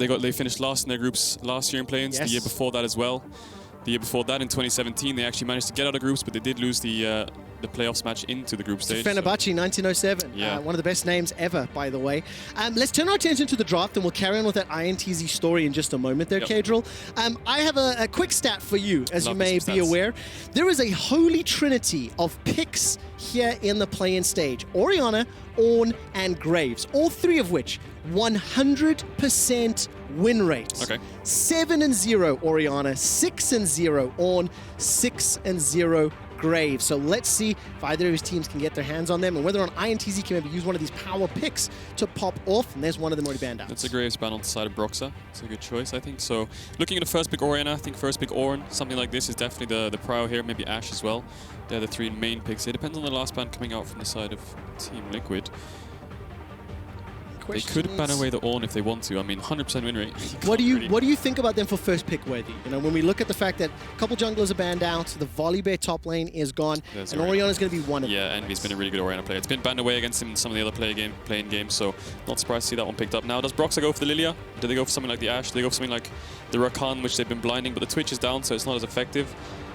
They finished last in their groups last year in play-ins. Yes. The year before that as well. The year before that, in 2017, they actually managed to get out of groups, but they did lose the playoffs match into the group stage. Fenerbahce, 1907. Yeah. One of the best names ever, by the way. Let's turn our attention to the draft, and we'll carry on with that INTZ story in just a moment there, Kadril. I have a quick stat for you, as you may be aware. There is a holy trinity of picks here in the play-in stage. Orianna, Ornn, and Graves, all three of which 100% win rates. Okay. 7-0 Orianna, 6-0 Ornn, 6-0 Graves. So let's see if either of his teams can get their hands on them and whether or not INTZ can maybe use one of these power picks to pop off. And there's one of them already banned out. That's a Graves ban on the side of Broxah. It's a good choice, I think. So looking at the first pick Orianna, I think first pick Ornn, something like this is definitely the prio here. Maybe Ashe as well. They're the three main picks. It depends on the last ban coming out from the side of Team Liquid. They could ban away the Ornn if they want to. I mean, 100% win rate. What do you think about them for first pick worthy? You know, when we look at the fact that a couple junglers are banned out, the Volibear top lane is gone, and Orianna is going to be one of them. Yeah, Envy's been a really good Orianna player. It's been banned away against him in some of the other playing games, so not surprised to see that one picked up. Now, does Broxah go for the Lillia? Do they go for something like the Ashe? Do they go for something like the Rakan, which they've been blinding, but the Twitch is down, so it's not as effective.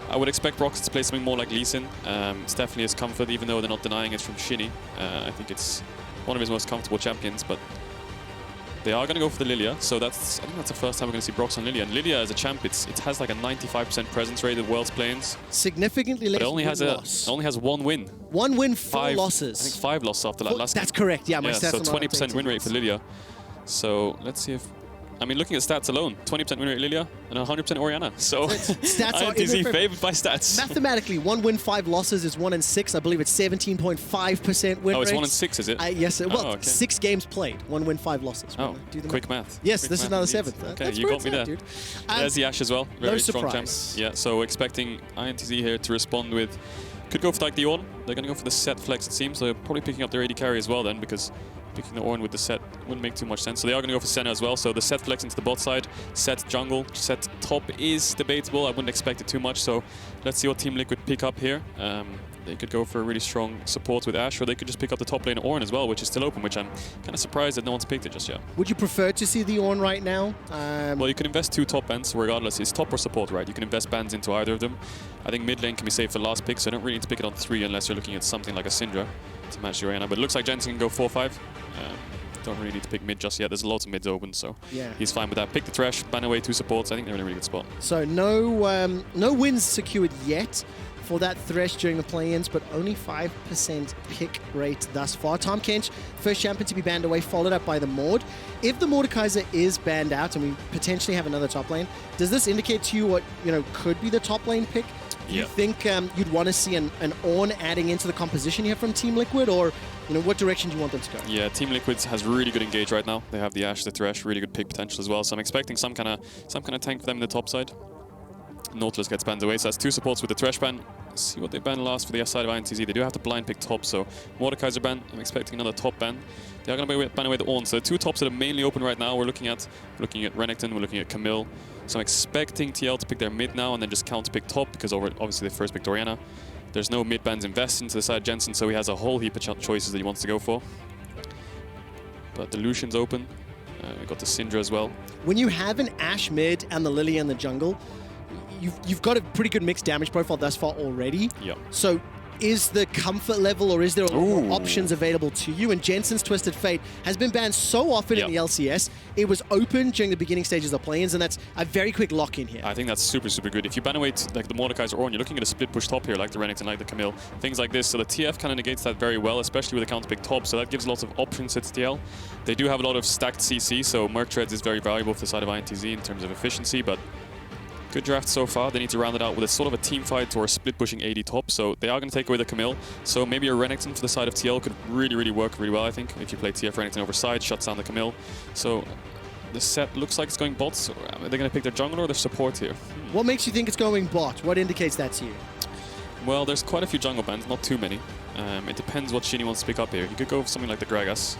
I would expect Broxah to play something more like Lee Sin. It's definitely his comfort, even though they're not denying it's from Shini. I think it's one of his most comfortable champions, but they are going to go for the Lillia, so I think that's the first time we're going to see Broxah on Lillia. And Lillia as a champ, it has like a 95% presence rate at World's play-ins. Significantly less. But it only has one win. One win, four losses. I think 5 losses after that last. That's correct. Yeah, my stats. So 20% win rate for Lillia. So let's see if. I mean, looking at stats alone, 20% win rate Lillia and 100% Orianna. So stats are INTZ favored by stats. Mathematically, 1 win, 5 losses is 1-6. I believe it's 17.5% win rate. Oh, it's 1-6, is it? Yes. Well, 6 games played, 1 win, 5 losses. Oh, quick math. Yes, quick this math is another indeed. 7th. Okay, That's you got me there. dude. There's the Ashe as well. Very strong champ. Surprise. Yeah, so expecting INTZ here to respond with. Could go for like the Ornn. They're going to go for the Sett flex, it seems. So they're probably picking up their AD carry as well then, because picking the Ornn with the Sett wouldn't make too much sense. So they are going to go for Senna as well. So the Sett flex into the bot side, Sett jungle, Sett top is debatable. I wouldn't expect it too much. So let's see what Team Liquid pick up here. They could go for a really strong support with Ashe, or they could just pick up the top lane Ornn as well, which is still open, which I'm kind of surprised that no one's picked it just yet. Would you prefer to see the Ornn right now? Well, you can invest 2 top bands, regardless. It's top or support, right? You can invest bands into either of them. I think mid lane can be saved for last pick, so I don't really need to pick it on 3 unless you're looking at something like a Syndra to match your Orianna. But it looks like Jensen can go 4-5. Don't really need to pick mid just yet. There's lots of mids open, so he's fine with that. Pick the Thresh, ban away 2 supports. I think they're in a really good spot. So no wins secured yet for that Thresh during the play-ins, but only 5% pick rate thus far. Tom Kench, first champion to be banned away, followed up by the Maud. If the Mordekaiser is banned out and we potentially have another top lane, does this indicate to you what could be the top lane pick? Do you think you'd want to see an Ornn adding into the composition here from Team Liquid, or what direction do you want them to go? Yeah, Team Liquid has really good engage right now. They have the Ashe, the Thresh, really good pick potential as well. So I'm expecting some kind of tank for them in the top side. Nautilus gets banned away, so that's 2 supports with the Thresh ban. Let's see what they ban last for the side of INTZ. They do have to blind pick top, so Mordekaiser ban. I'm expecting another top ban. They are going to ban away the Ornn. So the 2 tops that are mainly open right now. We're looking at Renekton, we're looking at Camille. So I'm expecting TL to pick their mid now and then just counter pick top, because obviously they first picked Orianna. There's no mid bans invested into the side of Jensen, so he has a whole heap of choices that he wants to go for. But the Lucian's open. We've got the Syndra as well. When you have an Ashe mid and the Lillia in the jungle, you've got a pretty good mixed damage profile thus far already. Yeah. So is the comfort level, or is there more options available to you? And Jensen's Twisted Fate has been banned so often in the LCS. It was open during the beginning stages of play-ins, and that's a very quick lock-in here. I think that's super, super good. If you ban away like the Mordekaiser Ornn, you're looking at a split push top here, like the Renekton, like the Camille, things like this. So the TF kind of negates that very well, especially with a counter pick top. So that gives lots of options to TL. They do have a lot of stacked CC, so Merc Treads is very valuable for the side of INTZ in terms of efficiency, but good draft so far. They need to round it out with a sort of a team fight or a split pushing AD top. So they are going to take away the Camille. So maybe a Renekton for the side of TL could really, really work really well, I think. If you play TF Renekton over side, shuts down the Camille. So the Sett looks like it's going bot. So are they going to pick their jungle or their support here? What makes you think it's going bot? What indicates that to you? Well, there's quite a few jungle bans, not too many. It depends what Shini wants to pick up here. He could go for something like the Gragas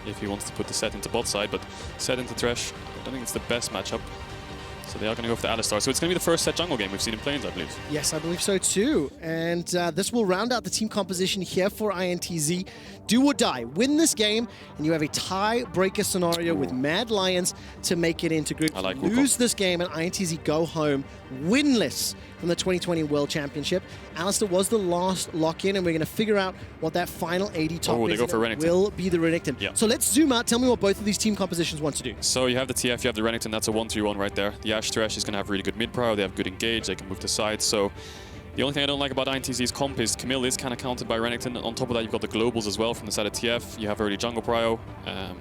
if he wants to put the Sett into bot side, but Sett into Thresh, I don't think it's the best matchup. So they are going to go for the Alistar. So it's going to be the first Sett jungle game we've seen in Plains, I believe. Yes, I believe so too. And this will round out the team composition here for INTZ. Do or die. Win this game, and you have a tiebreaker scenario with Mad Lions to make it into group. I like Lose this game, and INTZ go home winless from the 2020 World Championship. Alistar was the last lock-in, and we're going to figure out what that final AD top Oh, is. they go for Renekton. Will be the Renekton. Yeah. So let's zoom out. Tell me what both of these team compositions want to do. So you have the TF, you have the Renekton, that's a 1-3-1 right there. The Ashe Thresh is going to have really good mid-prio, they have good engage, they can move to sides. So the only thing I don't like about INTZ's comp is Camille is kind of countered by Renekton. On top of that, you've got the globals as well from the side of TF. You have early jungle prio.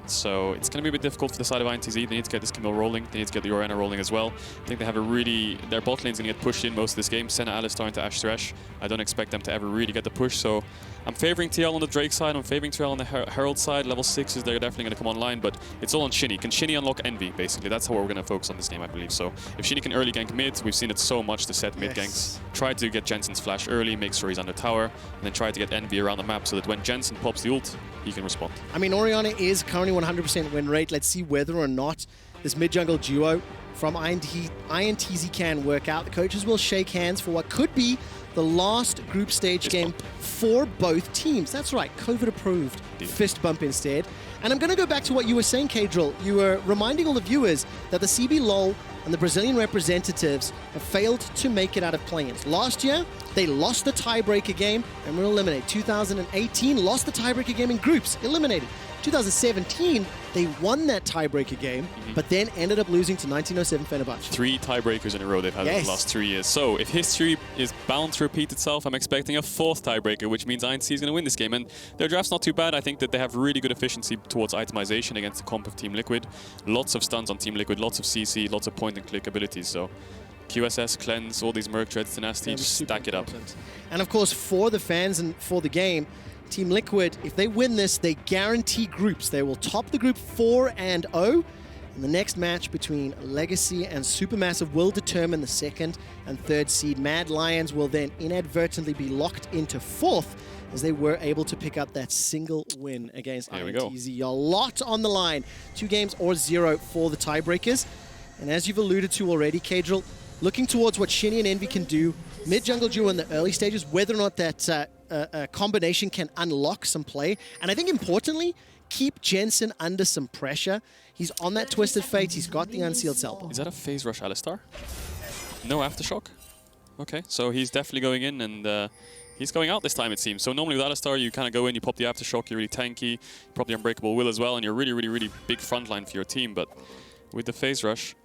So it's going to be a bit difficult for the side of INTZ. They need to get this Camille rolling. They need to get the Orianna rolling as well. I think they have a really... Their bot lane's going to get pushed in most of this game. Senna, Alistar into Ashe Thresh. I don't expect them to ever really get the push. So I'm favoring TL on the Drake side. I'm favoring TL on the Herald side. Level 6s, they're definitely going to come online. But it's all on Shini. Can Shini unlock Envy, basically? That's how we're going to focus on this game, I believe. So if Shini can early gank mid, we've seen it so much to Sett mid ganks. Try to get Jensen's flash early, make sure he's under tower, and then try to get Envy around the map so that when Jensen pops the ult, he can respond. I mean, Orianna is currently 100% win rate. Let's see whether or not this mid-jungle duo from INTZ can work out. The coaches will shake hands for what could be the last group stage game for both teams. That's right, COVID-approved fist bump instead. And I'm going to go back to what you were saying, Kadril. You were reminding all the viewers that the CB LoL and the Brazilian representatives have failed to make it out of play-ins. Last year, they lost the tiebreaker game and were eliminated. 2018, lost the tiebreaker game in groups, eliminated. 2017, they won that tiebreaker game, but then ended up losing to 1907 Fenerbahce. 3 tiebreakers in a row they've had in the last 3 years. So if history is bound to repeat itself, I'm expecting a 4th tiebreaker, which means INTZ is going to win this game. And their draft's not too bad. I think that they have really good efficiency towards itemization against the comp of Team Liquid. Lots of stuns on Team Liquid, lots of CC, lots of point-and-click abilities. So QSS, Cleanse, all these Merc Treads, Tenacity, just stack it up. And of course, for the fans and for the game, Team Liquid, if they win this, they guarantee groups. They will top the group 4-0. And the next match between Legacy and Supermassive will determine the 2nd and 3rd seed. Mad Lions will then inadvertently be locked into 4th as they were able to pick up that single win against INTZ. A lot on the line. 2 games or 0 for the tiebreakers. And as you've alluded to already, Kadril, looking towards what Shini and Envy can do, mid-jungle duo in the early stages, whether or not that combination can unlock some play. And I think importantly, keep Jensen under some pressure. He's on that Twisted Fate. He's got the Unsealed Self. Is that a phase rush Alistar? No Aftershock? Okay, so he's definitely going in and he's going out this time, it seems. So normally with Alistar, you kind of go in, you pop the Aftershock, you're really tanky, you pop the Unbreakable Will as well, and you're really, really, really big frontline for your team. But with the phase rush,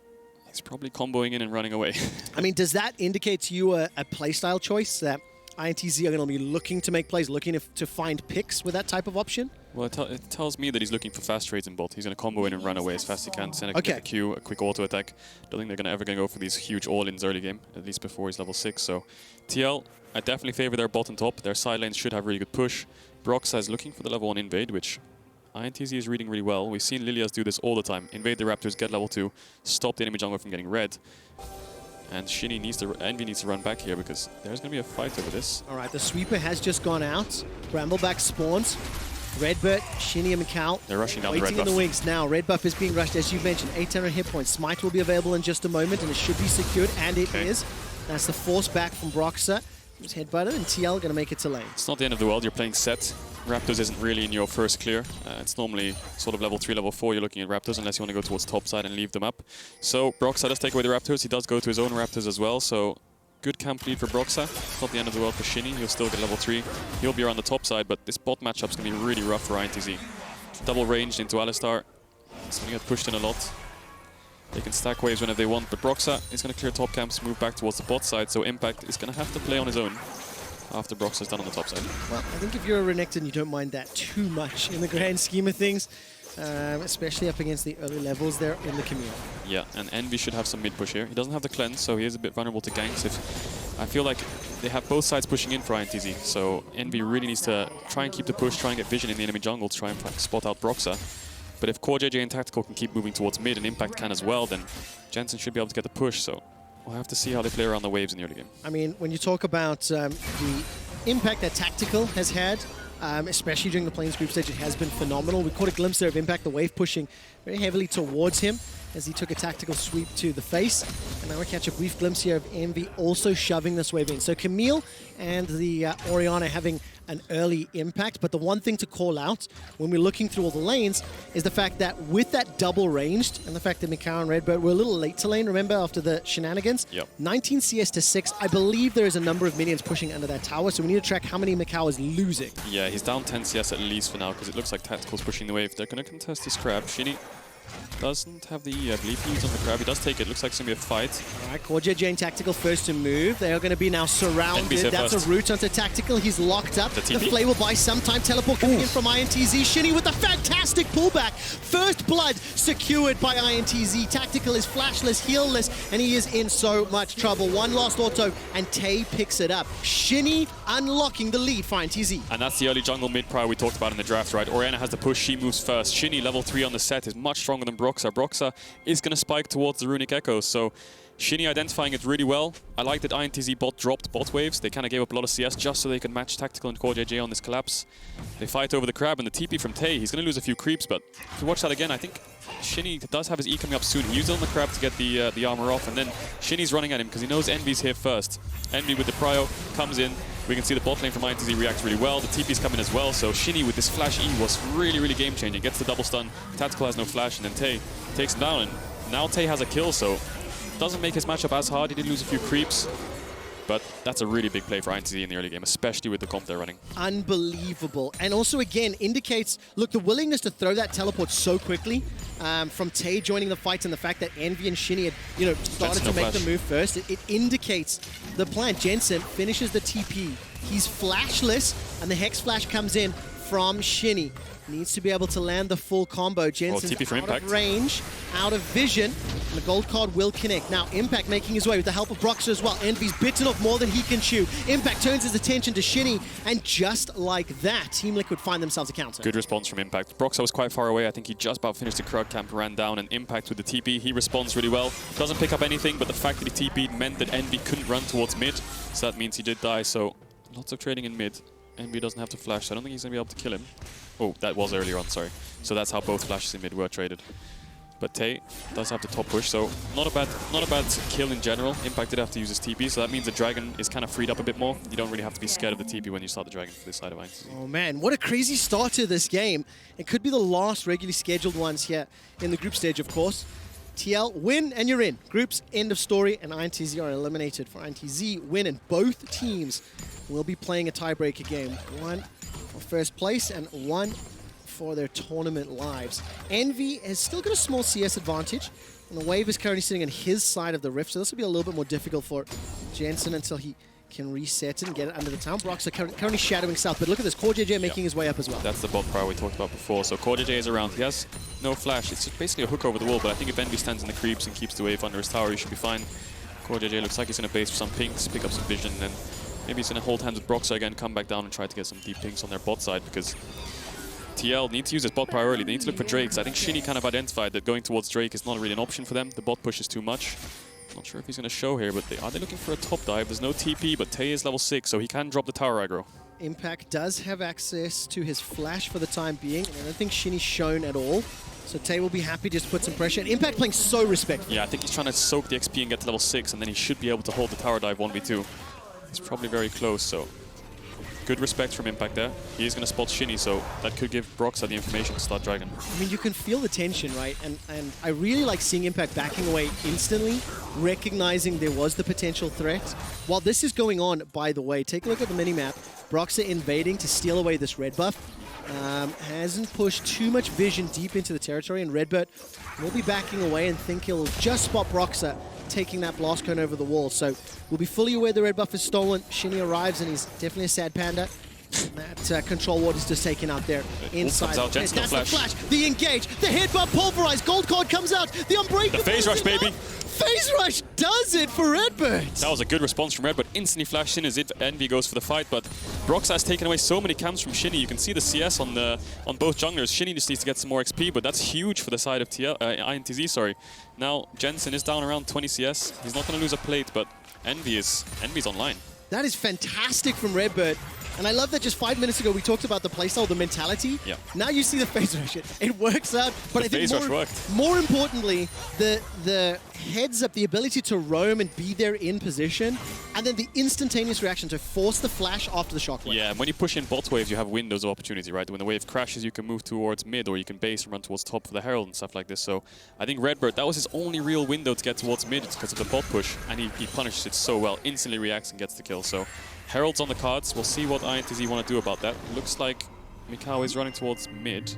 he's probably comboing in and running away. I mean, does that indicate to you a playstyle choice that INTZ are going to be looking to make plays, looking to find picks with that type of option? Well, it tells me that he's looking for fast trades in bot. He's going to combo in and run away as fast as he can. Senna can get the Q, a quick auto attack. Don't think they're ever going to go for these huge all-ins early game, at least before he's level 6. So TL, I definitely favor their bot and top. Their side lanes should have really good push. Broxah is looking for the level 1 invade, which INTZ is reading really well. We've seen Lillias do this all the time. Invade the Raptors, get level 2, stop the enemy jungler from getting red. And Shini needs to, Envy needs to run back here because there's going to be a fight over this. All right, the sweeper has just gone out. Brambleback spawns. RedBert, Shini and micaO. They're rushing down the red buff. Waiting in the wings now. Red buff is being rushed, as you mentioned. 800 hit points. Smite will be available in just a moment, and it should be secured, and it is. That's the force back from Broxah. Who's headbutted, and TL going to make it to lane. It's not the end of the world. You're playing Sett. Raptors isn't really in your first clear. It's normally sort of level 3, level 4 you're looking at Raptors, unless you want to go towards top side and leave them up. So Broxah does take away the Raptors. He does go to his own Raptors as well, so good camp lead for Broxah. It's not the end of the world for Shini. He'll still get level 3. He'll be around the top side, but this bot matchup's going to be really rough for INTZ. Double ranged into Alistar. It's going to get pushed in a lot. They can stack waves whenever they want, but Broxah is going to clear top camps, move back towards the bot side, so Impact is going to have to play on his own after Broxah's done on the top side. Well, I think if you're a Renekton, you don't mind that too much in the grand scheme of things, especially up against the early levels there in the Camille. Yeah, and Envy should have some mid push here. He doesn't have the cleanse, so he is a bit vulnerable to ganks. I feel like they have both sides pushing in for INTZ, so Envy really needs to try and keep the push, try and get vision in the enemy jungle to try and spot out Broxah. But if CoreJJ and Tactical can keep moving towards mid and Impact can as well, then Jensen should be able to get the push, so we'll have to see how they play around the waves in the early game. I mean, when you talk about the impact that Tactical has had, especially during the Plains group stage, it has been phenomenal. We caught a glimpse there of Impact, the wave pushing very heavily towards him. as he took a tactical sweep to the face. And now we catch a brief glimpse here of Envy also shoving this wave in. So Camille and the Orianna having an early impact, but the one thing to call out when we're looking through all the lanes is the fact that with that double ranged and the fact that micaO and RedBert were a little late to lane, remember, after the shenanigans? Yep. 19 CS to 6. I believe there is a number of minions pushing under that tower, so we need to track how many micaO is losing. Yeah, he's down 10 CS at least for now, because it looks like Tactical's pushing the wave. They're going to contest this crab. Shini doesn't have the I believe he needs on the crab. He does take it. Looks like it's going to be a fight. All right, CoreJJ and Tactical first to move. They are going to be now surrounded. That's a route onto Tactical. He's locked up. The Flay will buy some time. Teleport coming in from INTZ. Shini with a fantastic pullback. First blood secured by INTZ. Tactical is flashless, healless, and he is in so much trouble. One last auto, and Tay picks it up. Shini unlocking the lead for INTZ. And that's the early jungle mid prior we talked about in the draft, right? Orianna has the push. She moves first. Shini, level 3 on the Sett, is much stronger than Broxah. Broxah is going to spike towards the Runic Echoes, so Shini identifying it really well. I like that INTZ bot dropped bot waves. They kind of gave up a lot of CS just so they could match Tactical and CoreJJ on this collapse. They fight over the crab and the TP from Tay. He's going to lose a few creeps, but if you watch that again, I think Shini does have his E coming up soon. He used it on the crab to get the armor off, and then Shini's running at him because he knows Envy's here first. Envy with the prio comes in. We can see the bot lane from INTZ reacts really well. The TP's coming as well, so Shini with this flash E was really, really game-changing. Gets the double stun. Tactical has no flash, and then Tay takes him down. And now Tay has a kill, so doesn't make his matchup as hard. He did lose a few creeps, but that's a really big play for INTZ in the early game, especially with the comp they're running. Unbelievable. And also, again, indicates, look, the willingness to throw that teleport so quickly from Tay joining the fight and the fact that Envy and Shini had, started to make the move first. It indicates the plan. Jensen finishes the TP. He's flashless, and the Hex Flash comes in from Shini. Needs to be able to land the full combo. Jensen's TP for out Impact. of range, out of vision, and the gold card will connect. Now, Impact making his way with the help of Broxah as well. Envy's bitten off more than he can chew. Impact turns his attention to Shini, and just like that, Team Liquid find themselves a counter. Good response from Impact. Broxah was quite far away. I think he just about finished the crowd camp, ran down, and Impact with the TP. He responds really well. Doesn't pick up anything, but the fact that he TP'd meant that Envy couldn't run towards mid, so that means he did die. So lots of trading in mid. Envy doesn't have to flash, so I don't think he's going to be able to kill him. Oh, that was earlier on, sorry. So that's how both flashes in mid were traded. But Tay does have the top push, so not a bad kill in general. Impact did have to use his TP, so that means the Dragon is kind of freed up a bit more. You don't really have to be scared of the TP when you start the Dragon for this side of INTZ. Oh man, what a crazy start to this game. It could be the last regularly scheduled ones here in the group stage, of course. TL, win and you're in. Groups, end of story, and INTZ are eliminated. For INTZ, win, and both teams will be playing a tiebreaker game. One for first place and one for their tournament lives. Envy has still got a small CS advantage, and the wave is currently sitting on his side of the rift, so this will be a little bit more difficult for Jensen until he can reset it and get it under the town. Broxah currently shadowing south, but look at this, CoreJJ making his way up as well. That's the bot prior we talked about before. So CoreJJ is around. He has no flash. It's just basically a hook over the wall, but I think if Envy stands in the creeps and keeps the wave under his tower, he should be fine. CoreJJ looks like he's going to base for some pinks, pick up some vision, and then maybe he's going to hold hands with Broxah again, come back down and try to get some deep pinks on their bot side, because TL needs to use his bot prior early. They need to look for Drakes. I think Shini kind of identified that going towards Drake is not really an option for them. The bot push is too much. Not sure if he's going to show here, but are they looking for a top dive? There's no TP, but Tay is level 6, so he can drop the tower aggro. Impact does have access to his flash for the time being, and I don't think Shini's shown at all. So Tay will be happy just to put some pressure. And Impact playing so respectful. Yeah, I think he's trying to soak the XP and get to level 6, and then he should be able to hold the tower dive 1v2. He's probably very close, so good respect from Impact there. He is going to spot Shini, so that could give Broxah the information to start Dragon. I mean, you can feel the tension, right? And I really like seeing Impact backing away instantly, recognizing there was the potential threat. While this is going on, by the way, take a look at the minimap. Broxah invading to steal away this red buff. Hasn't pushed too much vision deep into the territory, and RedBert will be backing away and think he'll just spot Broxah taking that blast cone over the wall. So we'll be fully aware the red buff is stolen. Shini arrives, and he's definitely a sad panda. That control ward is just taken out there inside. Out, That's the flash, the engage, the headbutt pulverized, gold card comes out, the unbreakable. The phase rush, baby. Phase rush does it for RedBert. That was a good response from RedBert. Instantly flashed in as if Envy goes for the fight, but Broxah has taken away so many camps from Shini. You can see the CS on both junglers. Shini just needs to get some more XP, but that's huge for the side of INTZ, sorry. Now Jensen is down around 20 CS. He's not going to lose a plate, but Envy's online. That is fantastic from RedBert. And I love that just 5 minutes ago we talked about the playstyle, the mentality. Yeah. Now you see the phase rush. It works out. But I think more importantly, the heads up, the ability to roam and be there in position, and then the instantaneous reaction to force the flash after the shockwave. Yeah, and when you push in bot waves, you have windows of opportunity, right? When the wave crashes, you can move towards mid, or you can base and run towards top for the Herald and stuff like this. So I think RedBert, that was his only real window to get towards mid because of the bot push, and he punishes it so well, instantly reacts and gets the kill. So Herald's on the cards. We'll see what INTZ want to do about that. Looks like micaO is running towards mid.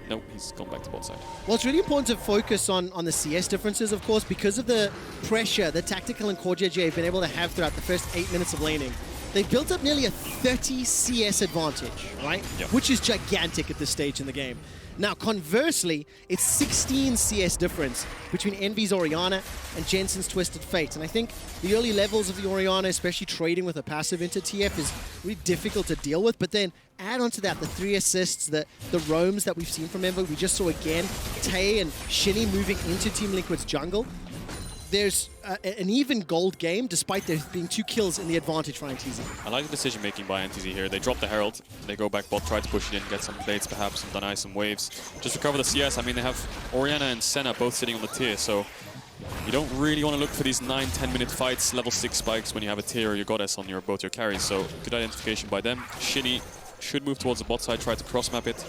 No, he's gone back to bot side. Well, it's really important to focus on the CS differences, of course, because of the pressure that Tactical and CoreJJ have been able to have throughout the first 8 minutes of laning. They've built up nearly a 30 CS advantage, right? Yep. Which is gigantic at this stage in the game. Now, conversely, it's 16 CS difference between Envy's Orianna and Jensen's Twisted Fate. And I think the early levels of the Orianna, especially trading with a passive into TF, is really difficult to deal with. But then add on to that the 3 assists, the roams that we've seen from Envy. We just saw again Tay and Shini moving into Team Liquid's jungle. There's an even gold game, despite there being 2 kills in the advantage for INTZ. I like the decision making by INTZ here. They drop the Herald, they go back bot, try to push it in, get some blades perhaps, and deny some waves. Just recover the CS. I mean, they have Orianna and Senna both sitting on the tier, so you don't really want to look for these 9-10 minute fights, level 6 spikes when you have a tier or your goddess on your both your carries. So good identification by them. Shini should move towards the bot side, try to cross map it.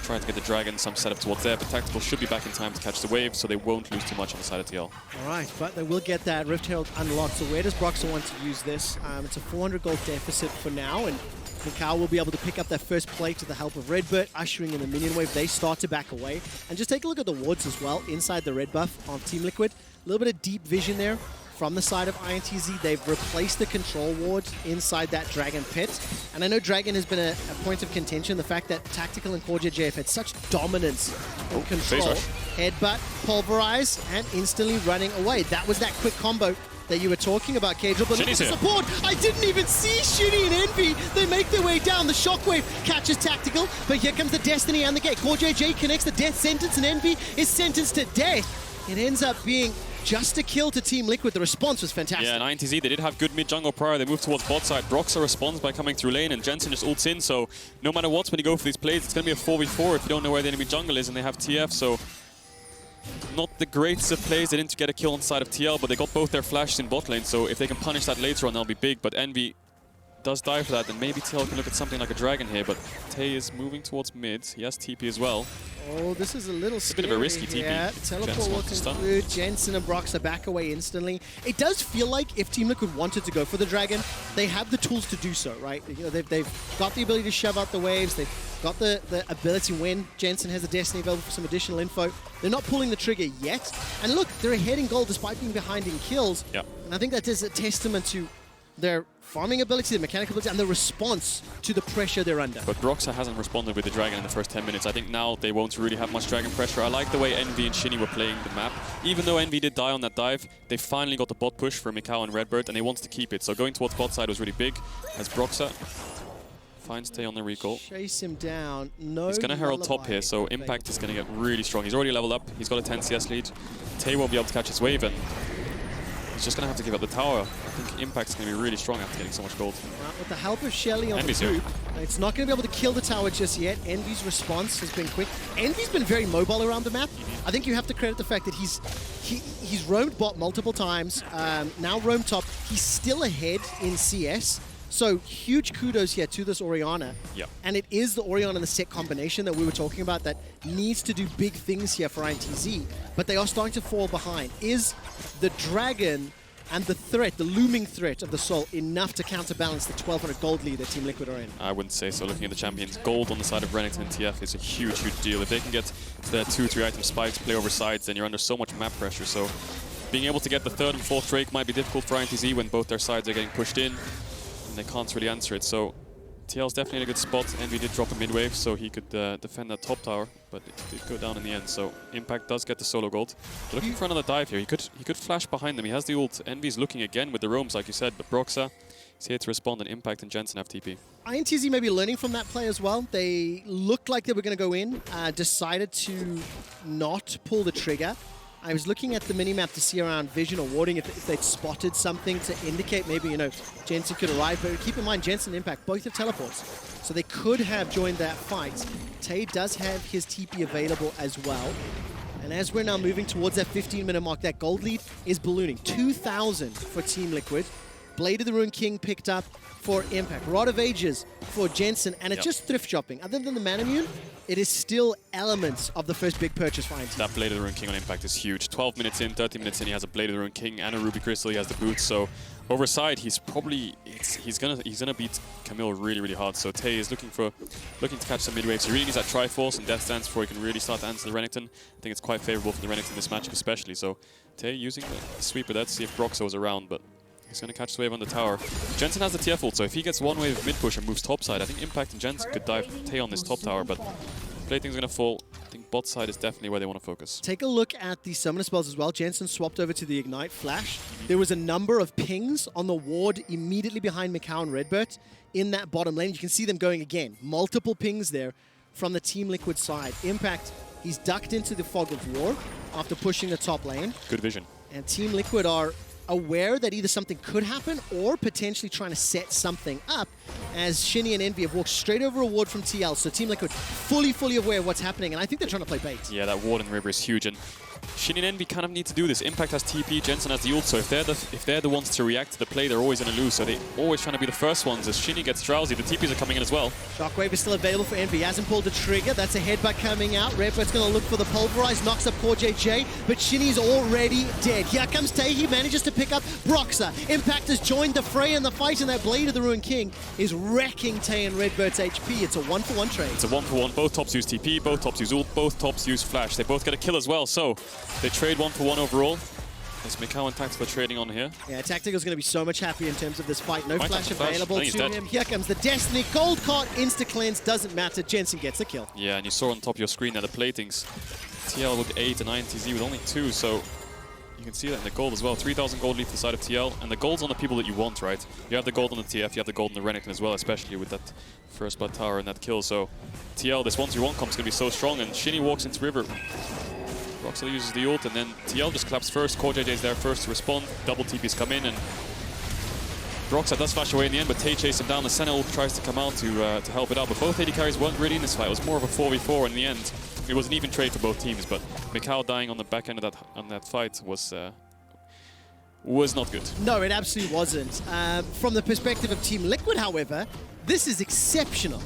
Trying to get the Dragon, some setup towards there, but Tactical should be back in time to catch the wave, so they won't lose too much on the side of TL. All right, but they will get that Rift Herald unlocked. So where does Broxah want to use this? It's a 400 gold deficit for now, and micaO will be able to pick up that first plate with the help of RedBert, ushering in the minion wave. They start to back away. And just take a look at the wards as well, inside the red buff of Team Liquid. A little bit of deep vision there. From the side of INTZ, they've replaced the control ward inside that Dragon pit. And I know Dragon has been a point of contention. The fact that Tactical and CoreJJ have had such dominance in control. Headbutt, pulverize, and instantly running away. That was that quick combo that you were talking about, Cajal. But look at the support. I didn't even see Shini and Envy. They make their way down. The shockwave catches Tactical, but here comes the Destiny and the gate. CoreJJ connects the death sentence, and Envy is sentenced to death. It ends up being just a kill to Team Liquid. The response was fantastic. Yeah, and INTZ, they did have good mid-jungle prior. They moved towards bot side. Broxah responds by coming through lane, and Jensen just ults in. So no matter what, when you go for these plays, it's going to be a 4v4 if you don't know where the enemy jungle is, and they have TF. So not the greatest of plays. They didn't get a kill on the side of TL, but they got both their flashes in bot lane. So if they can punish that later on, that'll be big. But Envy does die for that, and maybe TL can look at something like a Dragon here. But Tay is moving towards mid. He has TP as well. Oh, this is a little scary. A bit of a risky TP. Yeah, teleport will conclude. Jensen and Broxah back away instantly. It does feel like if Team Liquid wanted to go for the Dragon, they have the tools to do so, right? You know, they've got the ability to shove out the waves. They've got the ability when Jensen has a Destiny available for some additional info. They're not pulling the trigger yet. And look, they're ahead in gold despite being behind in kills. Yeah. And I think that is a testament to their farming ability, their mechanical ability, and the response to the pressure they're under. But Broxah hasn't responded with the Dragon in the first 10 minutes. I think now they won't really have much Dragon pressure. I like the way Envy and Shini were playing the map. Even though Envy did die on that dive, they finally got the bot push for micaO and RedBert, and they wanted to keep it. So going towards bot side was really big, as Broxah finds Tay on the recall. Chase him down. No, he's going to Herald top here, so Impact is going to get really strong. He's already leveled up. He's got a 10 CS lead. Tay won't be able to catch his wave, and he's just going to have to give up the tower. I think Impact's going to be really strong after getting so much gold. With the help of Shelly on Envy's the group, it's not going to be able to kill the tower just yet. Envy's response has been quick. Envy's been very mobile around the map. I think you have to credit the fact that he's roamed bot multiple times, now roamed top. He's still ahead in CS. So huge kudos here to this Orianna. Yep. And it is the Orianna and the Sett combination that we were talking about that needs to do big things here for INTZ. But they are starting to fall behind. Is the Dragon and the threat, the looming threat of the Soul, enough to counterbalance the 1200 gold lead that Team Liquid are in? I wouldn't say so. Looking at the champions, gold on the side of Renekton and TF is a huge, huge deal. If they can get the 2-3 item spikes, play over sides, then you're under so much map pressure. So being able to get the 3rd and 4th Drake might be difficult for INTZ when both their sides are getting pushed in. They can't really answer it, so TL's definitely in a good spot. Envy did drop a mid-wave, so he could defend that top tower, but it did go down in the end, so Impact does get the solo gold. They're looking for another dive here. He could flash behind them. He has the ult. Envy's looking again with the roams, like you said, but Broxah is here to respond, and Impact and Jensen have TP. INTZ may be learning from that play as well. They looked like they were going to go in, decided to not pull the trigger. I was looking at the minimap to see around vision or warding if they'd spotted something to indicate maybe, you know, Jensen could arrive. But keep in mind, Jensen and Impact both have teleports. So they could have joined that fight. Tay does have his TP available as well. And as we're now moving towards that 15-minute mark, that gold lead is ballooning. 2,000 for Team Liquid. Blade of the Ruined King picked up for Impact. Rod of Ages for Jensen. And it's just thrift shopping. Other than the Manamune, it is still elements of the first big purchase for INTZ. That Blade of the Ruined King on Impact is huge. 12 minutes in, 13 minutes in, he has a Blade of the Ruined King and a Ruby Crystal. He has the boots. So over side, he's probably he's gonna beat Camille really hard. So Tay is looking to catch some mid waves. He really needs that Triforce and Death Stance before he can really start to answer the Renekton. I think it's quite favorable for the Renekton this matchup especially. So Tay using the sweeper there to see if Broxah was around, but he's going to catch the wave on the tower. Jensen has the TF ult, so if he gets one wave of mid push and moves topside, I think Impact and Jensen could dive Tay on this top tower, but plating's going to fall. I think bot side is definitely where they want to focus. Take a look at the summoner spells as well. Jensen swapped over to the Ignite Flash. There was a number of pings on the ward immediately behind micaO and RedBert in that bottom lane. You can see them going again. Multiple pings there from the Team Liquid side. Impact, he's ducked into the Fog of War after pushing the top lane. Good vision. And Team Liquid are aware that either something could happen or potentially trying to set something up, as Shini and Envy have walked straight over a ward from TL. So Team Liquid fully aware of what's happening, and I think they're trying to play bait. Yeah, that ward in the river is huge, and Shini and Envy kind of need to do this. Impact has TP, Jensen has the ult, so if they're the ones to react to the play, they're always going to lose. So they're always trying to be the first ones. As Shini gets drowsy, the TPs are coming in as well. Shockwave is still available for Envy. He hasn't pulled the trigger. That's a headbutt coming out. RedBert's going to look for the pulverize, knocks up CoreJJ, but Shini's already dead. Here comes Tay. He manages to pick up Broxah. Impact has joined the fray in the fight, and that Blade of the Ruined King is wrecking Tay and RedBert's HP. It's a 1-for-1 trade. It's a 1-for-1. Both tops use TP, both tops use ult, both tops use flash. They both get a kill as well, so they trade 1-for-1 overall. There's micaO and Tactical trading on here. Yeah, Tactical's going to be so much happier in terms of this fight. No flash available to dead. him. Here comes the Destiny. Gold card, insta-cleanse, doesn't matter. Jensen gets the kill. Yeah, and you saw on top of your screen there the platings. TL with 8 and INTZ with only 2, so you can see that in the gold as well. 3,000 gold lead to the side of TL, and the gold's on the people that you want, right? You have the gold on the TF, you have the gold on the Renekton as well, especially with that first blood tower and that kill. So TL, this 1-3-1 comp is going to be so strong, and Shini walks into river. Broxah uses the ult, and then TL just collapsed first. CoreJJ is there first to respond. Double TPs come in, and Broxah does flash away in the end, but Tay chases him down. The Senna ult tries to come out to help it out, but both AD carries weren't really in this fight. It was more of a 4v4 in the end. It was an even trade for both teams, but micaO dying on the back end of that fight was not good. No, it absolutely wasn't. From the perspective of Team Liquid, however, this is exceptional.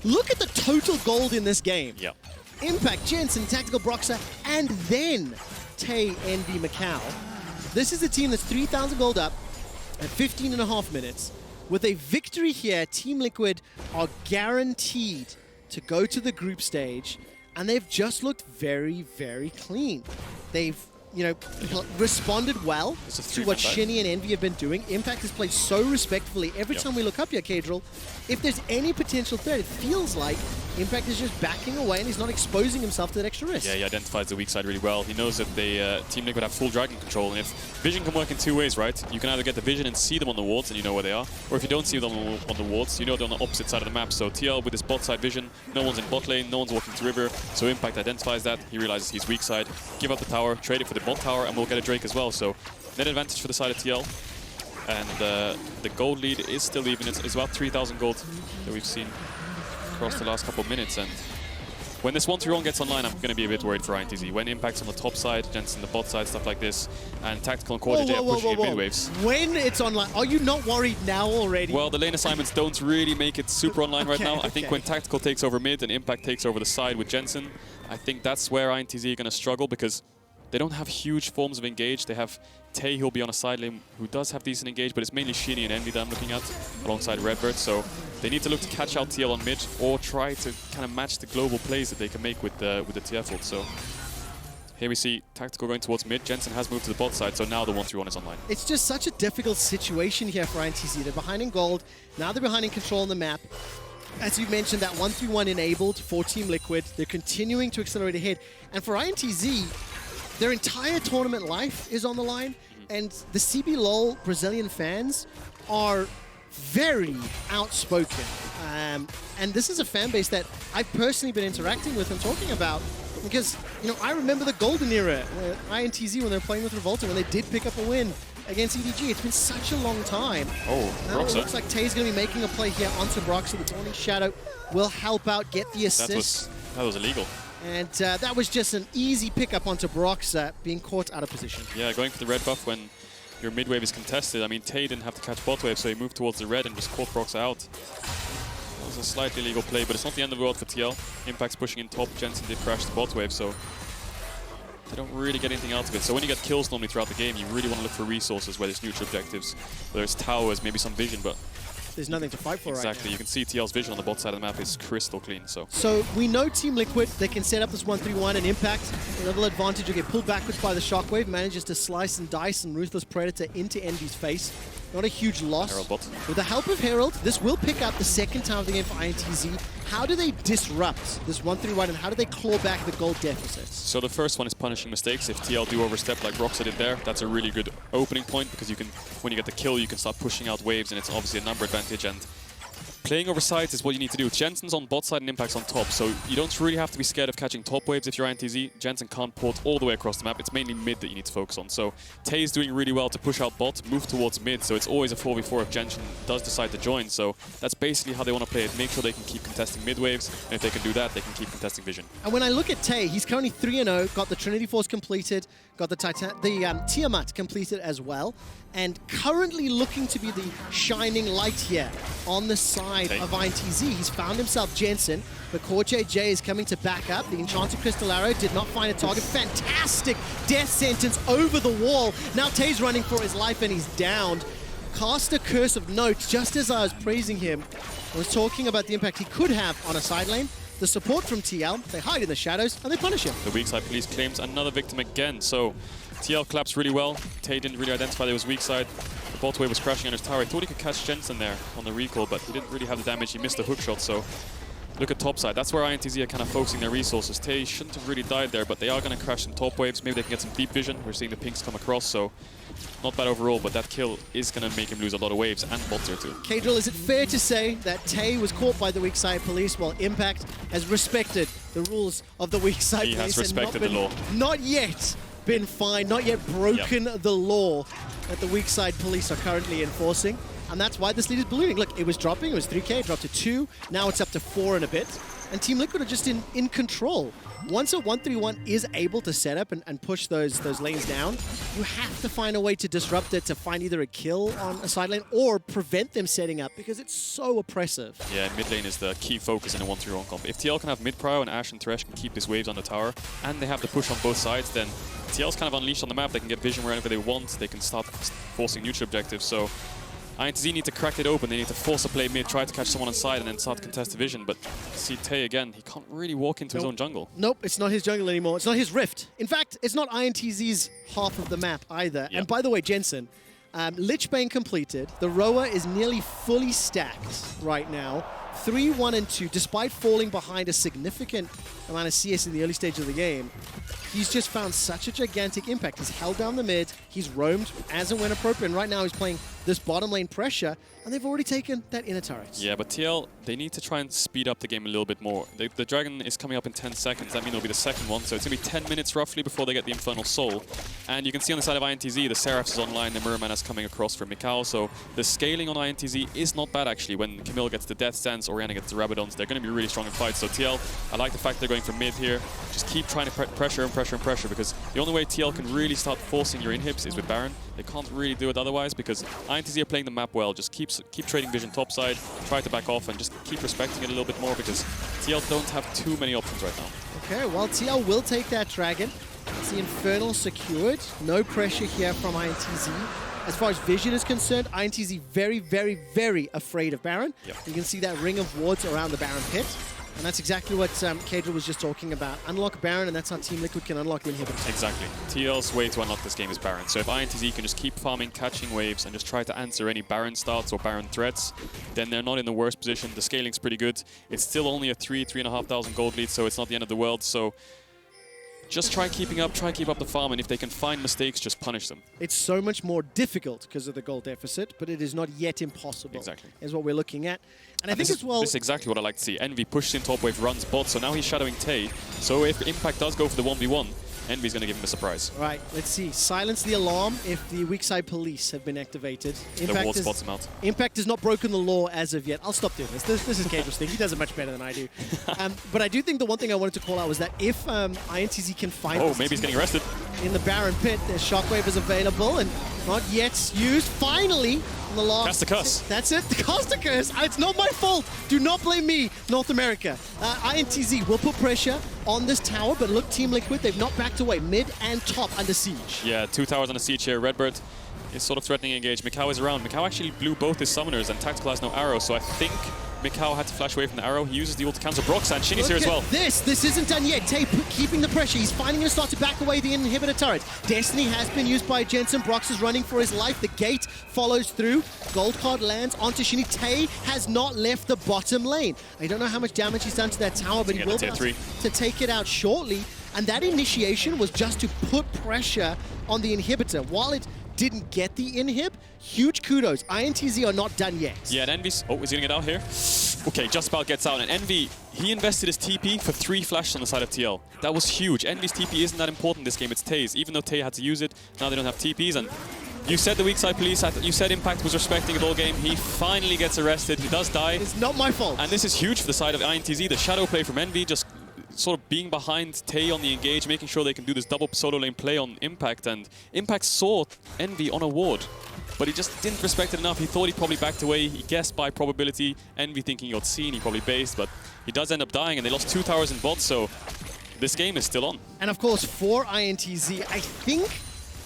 Look at the total gold in this game. Yeah. Impact, Jensen, Tactical, Broxah, and then Tay, Envy, micaO. This is a team that's 3,000 gold up at 15.5 minutes. With a victory here, Team Liquid are guaranteed to go to the group stage, and they've just looked very clean. They've, you know, responded well to what Shini and Envy have been doing. Impact has played so respectfully. Every time we look up here, Cadril, if there's any potential threat, it feels like Impact is just backing away and he's not exposing himself to that extra risk. Yeah, he identifies the weak side really well. He knows that they Team Liquid have full dragon control, and if vision can work in two ways, right? You can either get the vision and see them on the wards and you know where they are, or if you don't see them on the wards, you know they're on the opposite side of the map. So TL with his bot side vision, no one's in bot lane, no one's walking to river, so Impact identifies that, he realizes he's weak side, give up the tower, trade it for the bot tower, and we'll get a Drake as well. So net advantage for the side of TL. And the gold lead is still even. It's about 3,000 gold that we've seen across the last couple of minutes. And when this 1-3-1 gets online, I'm going to be a bit worried for INTZ. When Impact's on the top side, Jensen the bot side, stuff like this, and Tactical and CoreJJ are pushing in mid waves. When it's online, are you not worried now already? Well, the lane assignments don't really make it super online right now. I think when Tactical takes over mid and Impact takes over the side with Jensen, I think that's where INTZ are going to struggle, because they don't have huge forms of engage. They have Tay, who'll be on a side lane, who does have decent engage, but it's mainly Shini and Envy that I'm looking at, alongside RedBert. So they need to look to catch out TL on mid, or try to kind of match the global plays that they can make with the TF ult. So here we see Tactical going towards mid. Jensen has moved to the bot side, so now the 1-3-1 is online. It's just such a difficult situation here for INTZ. They're behind in gold, now they're behind in control on the map. As you mentioned, that 1-3-1 enabled for Team Liquid. They're continuing to accelerate ahead. And for INTZ, their entire tournament life is on the line, and the CB LoL Brazilian fans are very outspoken. And this is a fan base that I've personally been interacting with and talking about Because, you know, I remember the golden era, where INTZ, when they were playing with Revolta, when they did pick up a win against EDG. It's been such a long time. Oh, now Broxah. It looks like Tay's going to be making a play here onto Broxah. The Dawning Shadow will help out, get the assist. That was illegal. And that was just an easy pickup onto Broxah, being caught out of position. Yeah, going for the red buff when your mid wave is contested. I mean, Tay didn't have to catch bot wave, so he moved towards the red and just caught Broxah out. That was a slightly illegal play, but it's not the end of the world for TL. Impact's pushing in top. Jensen did crash the bot wave, so they don't really get anything out of it. So when you get kills normally throughout the game, you really want to look for resources where there's neutral objectives. Whether it's towers, maybe some vision, but there's nothing to fight for right now. Exactly. You can see TL's vision on the bot side of the map is crystal clean. So we know Team Liquid, they can set up this 1-3-1 and Impact. A little advantage will get pulled backwards by the Shockwave, manages to slice and dice and Ruthless Predator into Envy's face. Not a huge loss. Herald bot. With the help of Herald, this will pick up the second time of the game for INTZ. How do they disrupt this 1-3-1 and how do they claw back the gold deficits? So the first one is punishing mistakes. If TL do overstep like Broxah did there, that's a really good opening point because you can, when you get the kill, you can start pushing out waves and it's obviously a number advantage. And playing over sides is what you need to do. Jensen's on bot side and Impact's on top, so you don't really have to be scared of catching top waves if you're INTZ. Jensen can't port all the way across the map. It's mainly mid that you need to focus on. So Tay's doing really well to push out bot, move towards mid, so it's always a 4v4 if Jensen does decide to join. So that's basically how they want to play it. Make sure they can keep contesting mid waves, and if they can do that, they can keep contesting vision. And when I look at Tay, he's currently 3-0, got the Trinity Force completed, got the Tiamat completed as well, and currently looking to be the shining light here on the side of INTZ. He's found himself Jensen, but CoreJJ is coming to back up. The Enchanted Crystal Arrow did not find a target. Fantastic death sentence over the wall. Now Tay's running for his life and he's downed. Cast a Curse of Note, just as I was praising him. I was talking about the impact he could have on a side lane. The support from TL, they hide in the shadows and they punish him. The weak side police claims another victim again, so TL claps really well. Tay didn't really identify there was weak side. The bot wave was crashing on his tower. He thought he could catch Jensen there on the recall, but he didn't really have the damage. He missed the hook shot, so look at top side. That's where INTZ are kind of focusing their resources. Tay shouldn't have really died there, but they are going to crash some top waves. Maybe they can get some deep vision. We're seeing the pinks come across, so not bad overall, but that kill is going to make him lose a lot of waves and bot tier too. K-Drill, is it fair to say that Tay was caught by the weak side police while Impact has respected the rules of the weak side police? He has respected the law. Not yet been fined, not yet broken the law that the weak side police are currently enforcing. And that's why this lead is ballooning. Look, it was dropping, it was 3K, it dropped to 2, now it's up to 4 and a bit. And Team Liquid are just in control. Once a 1-3-1 is able to set up and push those lanes down, you have to find a way to disrupt it, to find either a kill on a side lane or prevent them setting up because it's so oppressive. Yeah, mid lane is the key focus in a 1-3-1 comp. If TL can have mid prio and Ashe and Thresh can keep his waves on the tower, and they have the push on both sides, then TL's kind of unleashed on the map. They can get vision wherever they want. They can start forcing neutral objectives. So INTZ need to crack it open. They need to force a play mid, try to catch someone on side, and then start contest the vision. But see Tay again, he can't really walk into his own jungle. Nope, it's not his jungle anymore. It's not his rift. In fact, it's not INTZ's half of the map either. And by the way, Jensen, Lichbane completed. The Roa is nearly fully stacked right now. 3, 1, and 2, despite falling behind a significant amount of CS in the early stage of the game. He's just found such a gigantic impact. He's held down the mid, he's roamed as and when appropriate, and right now he's playing this bottom lane pressure, and they've already taken that inner turret. Yeah, but TL, they need to try and speed up the game a little bit more. The Dragon is coming up in 10 seconds. That means it'll be the second one, so it's going to be 10 minutes roughly before they get the Infernal Soul. And you can see on the side of INTZ, the Seraphs is online, the Mirror Mana's coming across for micaO, so the scaling on INTZ is not bad actually. When Camille gets the Death Stance, Orianna gets the Rabadons, they're going to be really strong in fights. So TL, I like the fact they're going for mid here. Just keep trying to pressure and pressure and pressure, because the only way TL can really start forcing your inhibs is with Baron. They can't really do it otherwise, because INTZ are playing the map well. Just keep trading vision topside, try to back off, and just keep respecting it a little bit more, because TL don't have too many options right now. Okay, well, TL will take that Dragon. It's the Infernal secured. No pressure here from INTZ. As far as vision is concerned, INTZ very, very, very afraid of Baron. Yep. You can see that ring of wards around the Baron pit. And that's exactly what K-Drill was just talking about. Unlock Baron, and that's how Team Liquid can unlock the inhibitors. Exactly. TL's way to unlock this game is Baron. So if INTZ can just keep farming, catching waves, and just try to answer any Baron starts or Baron threats, then they're not in the worst position. The scaling's pretty good. It's still only a 3,500 gold lead, so it's not the end of the world. So just try keeping up, try keep up the farm, and if they can find mistakes, just punish them. It's so much more difficult because of the goal deficit, but it is not yet impossible. Exactly. Is what we're looking at. And I think as well... This is exactly what I like to see. Envy pushes in top wave, runs bot, so now he's shadowing Tay. So if Impact does go for the 1v1, Envy's going to give him a surprise. Right, let's see. Silence the alarm if the weak side police have been activated. The ward spots him out. Impact has not broken the law as of yet. I'll stop doing this. This is Cagel's thing. He does it much better than I do. But I do think the one thing I wanted to call out was that if INTZ can find... Oh, maybe he's getting arrested. In the Baron pit, their Shockwave is available and not yet used. Finally, on the last... Cast the curse. That's it. Cast the curse. It's not my fault. Do not blame me, North America. INTZ will put pressure on this tower, but look, Team Liquid, they've not backed away. Mid and top under siege. Yeah, 2 towers under siege here. RedBert is sort of threatening engage. micaO is around. micaO actually blew both his summoners, and Tactical has no arrow, so I think micaO had to flash away from the arrow. He uses the ult to cancel Broxah, and Shini's here as well. This isn't done yet. Tay keeping the pressure. He's finally going to start to back away the inhibitor turret. Destiny has been used by Jensen. Broxah's running for his life. The gate follows through. Gold card lands onto Shini. Tay has not left the bottom lane. I don't know how much damage he's done to that tower, but he will be able to take it out shortly. And that initiation was just to put pressure on the inhibitor. While it didn't get the inhib, huge kudos. INTZ are not done yet. Yeah, and Envy's... Oh, is he going to get out here? Okay, just about gets out. And Envy, he invested his TP for 3 flashes on the side of TL. That was huge. Envy's TP isn't that important this game. It's Tay's. Even though Tay had to use it, now they don't have TPs. And you said the weak side police, you said Impact was respecting it all game. He finally gets arrested. He does die. It's not my fault. And this is huge for the side of INTZ. The shadow play from Envy, just sort of being behind Tay on the engage, making sure they can do this double solo lane play on Impact. And Impact saw Envy on a ward, but he just didn't respect it enough. He thought he probably backed away. He guessed by probability. Envy thinking he got seen, he probably based, but he does end up dying, and they lost 2 towers in bot, so this game is still on. And of course, for INTZ, I think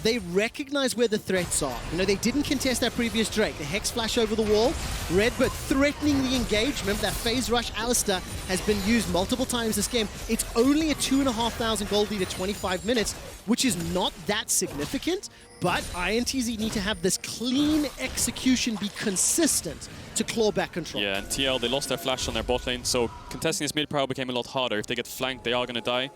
they recognize where the threats are. You know, they didn't contest that previous Drake. The Hex Flash over the wall. RedBert threatening the engage. Remember that phase rush Alistar has been used multiple times this game. It's only a 2,500 gold lead at 25 minutes, which is not that significant, but INTZ need to have this clean execution be consistent to claw back control. Yeah, and TL, they lost their flash on their bot lane, so contesting this mid power became a lot harder. If they get flanked, they are going to die.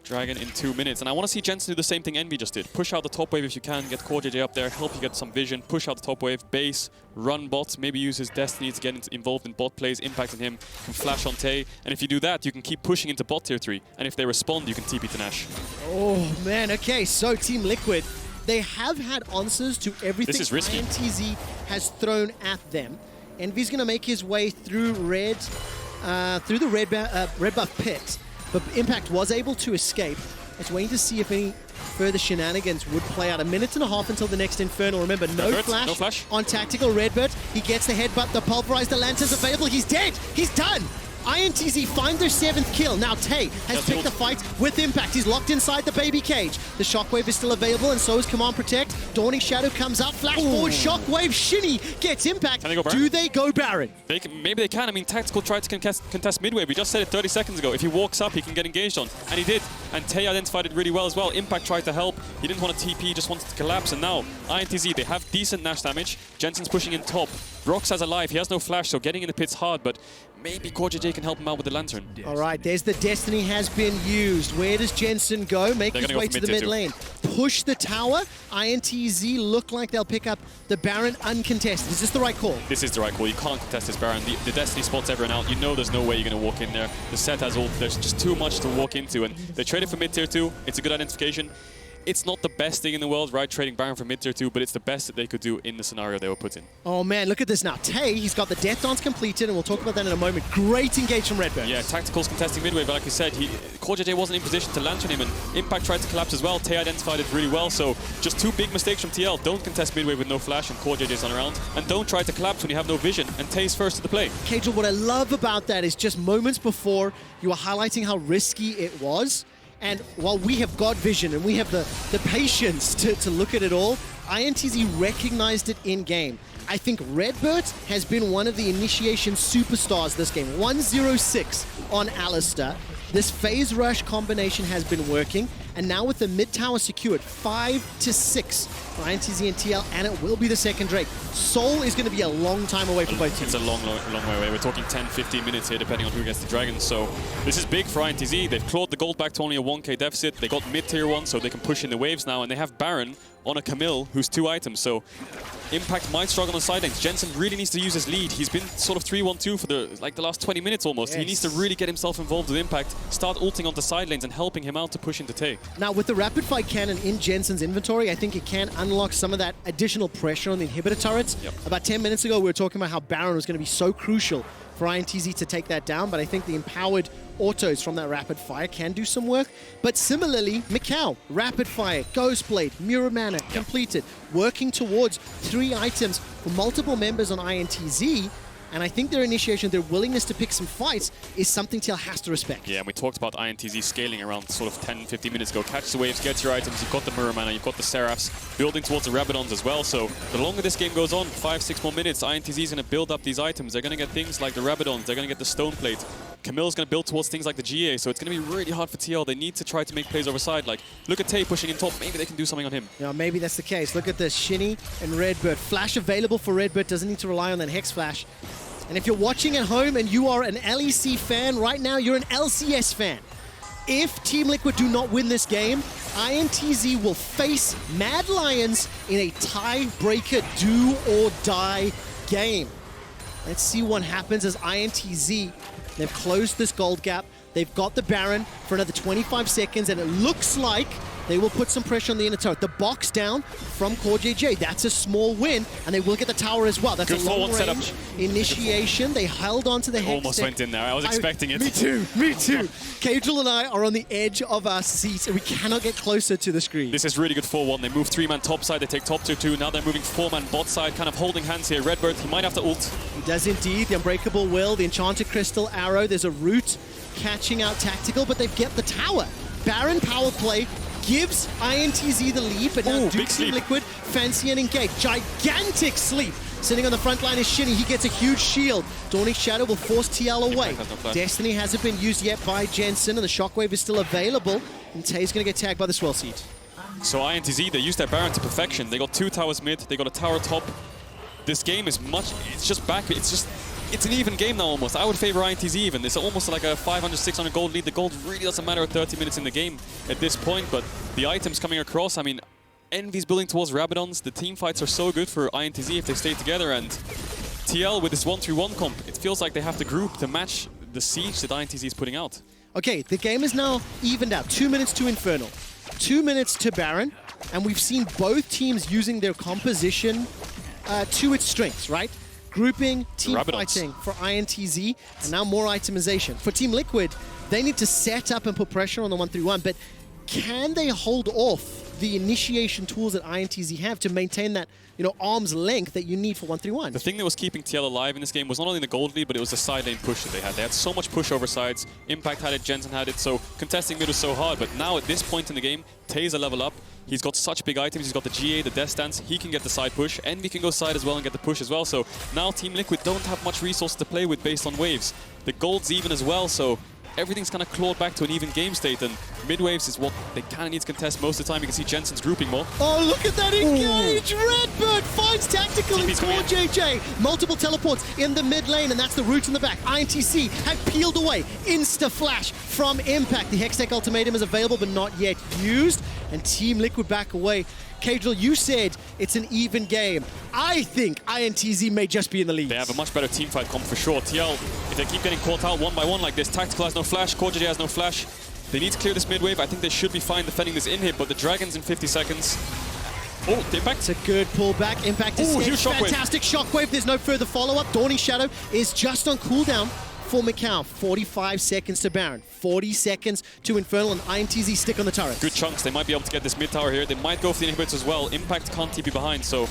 Dragon in 2 minutes. And I want to see Jensen do the same thing Envy just did. Push out the top wave if you can, get CoreJJ up there, help you get some vision, push out the top wave, base, run bots, maybe use his Destiny to get involved in bot plays, impacting him, can flash on Tay. And if you do that, you can keep pushing into bot tier 3. And if they respond, you can TP to Ashe. Oh, man. Okay, so Team Liquid, they have had answers to everything INTZ has thrown at them. Envy's going to make his way through the red buff pit. But Impact was able to escape. It's waiting to see if any further shenanigans would play out. 1.5 minutes until the next Infernal. Remember, no flash on Tactical. RedBert, he gets the headbutt, the pulverize, the lanterns available. He's dead. He's done. INTZ find their 7th kill. Now Tay has picked the fight with Impact. He's locked inside the baby cage. The Shockwave is still available, and so is Command Protect. Dawning Shadow comes out, flash forward, Shockwave, Shini gets Impact. Can they go Baron? Do they go Baron? Maybe they can. I mean, Tactical tried to contest midwave. We just said it 30 seconds ago. If he walks up, he can get engaged on. And he did. And Tay identified it really well as well. Impact tried to help. He didn't want to TP, he just wanted to collapse. And now, INTZ, they have decent Nash damage. Jensen's pushing in top. Broxah's alive. He has no flash, so getting in the pit's hard, but maybe CoreJJ can help him out with the lantern. All right, there's the Destiny has been used. Where does Jensen go? Make his way to the mid lane. Push the tower. INTZ look like they'll pick up the Baron uncontested. Is this the right call? This is the right call. You can't contest this Baron. The Destiny spots everyone out. You know there's no way you're going to walk in there. The Sett has ult. There's just too much to walk into, and they traded for mid tier 2. It's a good identification. It's not the best thing in the world, right, trading Baron for mid tier 2, but it's the best that they could do in the scenario they were put in. Oh man, look at this now. Tay, he's got the Death Dance completed, and we'll talk about that in a moment. Great engage from RedBert. Yeah, Tactical's contesting midway, but like you said, CoreJJ wasn't in position to lantern him, and Impact tried to collapse as well. Tay identified it really well, so just 2 big mistakes from TL. Don't contest midway with no flash and CoreJJ's on around, and don't try to collapse when you have no vision, and Tay's first to the play. Cagel, what I love about that is just moments before you were highlighting how risky it was. And while we have got vision and we have the patience to look at it all, INTZ recognized it in-game. I think RedBert has been one of the initiation superstars this game. 106 on Alistar. This phase rush combination has been working. And now with the mid tower secured, 5-6 for INTZ and TL, and it will be the second Drake. Seoul is going to be a long time away for both teams. It's a long way away. We're talking 10-15 minutes here, depending on who gets the Dragons. So this is big for INTZ. They've clawed the gold back to only a 1k deficit. They got mid-tier 1, so they can push in the waves now, and they have Baron on a Camille, who's 2 items. So Impact might struggle on the side lanes. Jensen really needs to use his lead. He's been sort of 3-1-2 for the last 20 minutes almost. Yes. He needs to really get himself involved with Impact, start ulting onto side lanes and helping him out to push into take. Now with the rapid fire cannon in Jensen's inventory, I think it can unlock some of that additional pressure on the inhibitor turrets. Yep. About 10 minutes ago, we were talking about how Baron was going to be so crucial for INTZ to take that down, but I think the empowered autos from that rapid fire can do some work. But similarly, micaO, rapid fire, Ghost Blade, Mirror Mana, completed, working towards 3 items for multiple members on INTZ. And I think their initiation, their willingness to pick some fights is something TL has to respect. Yeah, and we talked about INTZ scaling around sort of 10-15 minutes ago. Catch the waves, get your items, you've got the Mirror Mana, you've got the Seraphs, building towards the Rabadons as well. So the longer this game goes on, 5-6 more minutes, INTZ is going to build up these items. They're going to get things like the Rabadons, they're going to get the Stone Plate. Camille's going to build towards things like the GA, so it's going to be really hard for TL. They need to try to make plays over side. Like, look at Tay pushing in top. Maybe they can do something on him. Yeah, maybe that's the case. Look at this, Shini and RedBert. Flash available for RedBert, doesn't need to rely on that Hex Flash. And if you're watching at home and you are an LEC fan, right now you're an LCS fan. If Team Liquid do not win this game, INTZ will face Mad Lions in a tiebreaker do-or-die game. Let's see what happens as INTZ, they've closed this gold gap. They've got the Baron for another 25 seconds, and it looks like they will put some pressure on the inner turret. The box down from CoreJJ, that's a small win, and they will get the tower as well. That's good a long-range initiation. They held on to the Hex. Almost went in there. I was expecting it. Me too, me too. CoreJJ and I are on the edge of our seats, and we cannot get closer to the screen. This is really good 4-1. They move 3-man top side, they take top 2-2. Now they're moving 4-man bot side, kind of holding hands here. RedBert, he might have to ult. He does indeed. The Unbreakable Will, the Enchanted Crystal Arrow. There's a root catching out Tactical, but they've get the tower. Baron power play gives INTZ the lead, but now Team Liquid fancy and engage. Gigantic sleep. Sitting on the front line is Shini. He gets a huge shield. Dawning Shadow will force TL away. Destiny hasn't been used yet by Jensen, and the Shockwave is still available. And Tay's going to get tagged by the Swell Seed. So INTZ, they used their Baron to perfection. They got 2 towers mid, they got a tower top. This game is it's just back, it's an even game now almost. I would favor INTZ even. It's almost like a 500, 600 gold lead. The gold really doesn't matter at 30 minutes in the game at this point, but the items coming across, I mean, Envy's building towards Rabadons. The team fights are so good for INTZ if they stay together, and TL with this 1-3-1 comp, it feels like they have to group to match the siege that INTZ is putting out. Okay, the game is now evened out. 2 minutes to Infernal, 2 minutes to Baron, and we've seen both teams using their composition to its strengths, right? Grouping, team fighting for INTZ, and now more itemization. For Team Liquid, they need to set up and put pressure on the 1-3-1, but can they hold off the initiation tools that INTZ have to maintain that, arm's length that you need for 1-3-1? The thing that was keeping TL alive in this game was not only the gold lead, but it was the side lane push that they had. They had so much push over sides. Impact had it, Jensen had it, so contesting mid was so hard. But now at this point in the game, Tay's a level up. He's got such big items. He's got the GA, the Death Stance. He can get the side push. Envy can go side as well and get the push as well. So now Team Liquid don't have much resources to play with based on waves. The gold's even as well, so everything's kind of clawed back to an even game state, and mid-waves is what they kind of need to contest most of the time. You can see Jensen's grouping more. Oh, look at that engage! RedBert finds Tactical in CoreJJ. Multiple teleports in the mid lane, and that's the root in the back. INTZ have peeled away. Insta-flash from Impact. The Hextech Ultimatum is available, but not yet used, and Team Liquid back away. CoreJJ, you said it's an even game. I think INTZ may just be in the lead. They have a much better teamfight comp for sure. TL, if they keep getting caught out one by one like this, Tactical has no flash, CoreJJ has no flash. They need to clear this mid wave. I think they should be fine defending this in-hit, but the Dragons in 50 seconds. Oh, the Impact. It's a good pullback. Impact is fantastic shockwave. There's no further follow-up. Dawning Shadow is just on cooldown for micaO. 45 seconds to Baron, 40 seconds to Infernal, and INTZ stick on the turret. Good chunks. They might be able to get this mid tower here. They might go for the inhibitors as well. Impact can't TP behind, so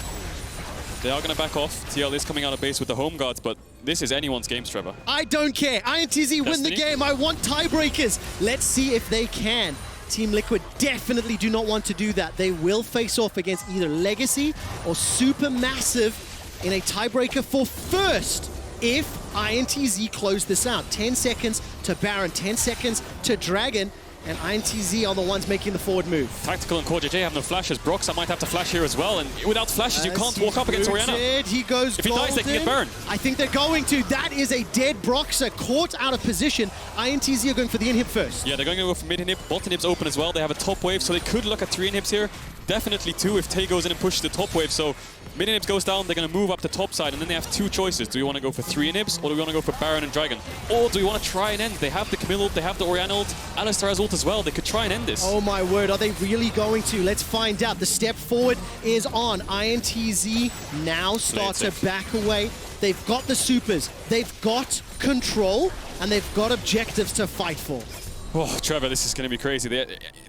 they are going to back off. TL is coming out of base with the home guards, but this is anyone's game, Trevor. I don't care. INTZ win the game. I want tiebreakers. Let's see if they can. Team Liquid definitely do not want to do that. They will face off against either Legacy or Supermassive in a tiebreaker for first if INTZ close this out. 10 seconds to Baron, 10 seconds to Dragon. and INTZ are the ones making the forward move. Tactical and CoreJJ have no flashes. Broxah might have to flash here as well, and without flashes, you can't walk up against Orianna. He goes If he dies, they can get burned. I think they're going to. That is a dead Broxah caught out of position. INTZ are going for the inhib first. Yeah, they're going to go for mid inhib. Bot inhib's open as well. They have a top wave, so they could look at 3 inhibs here. Definitely 2 if Tay goes in and pushes the top wave. So mid inhibs goes down, they're going to move up the top side, and then they have 2 choices. Do we want to go for 3 inhibs, or do we want to go for Baron and Dragon? Or do we want to try and end? They have the Camille ult, they have the Orianna ult, Alistar has ult as well. They could try and end this. Oh my word, are they really going to? Let's find out. The step forward is on. INTZ now start to back away. They've got the supers, they've got control, and they've got objectives to fight for. Oh, Trevor, this is going to be crazy.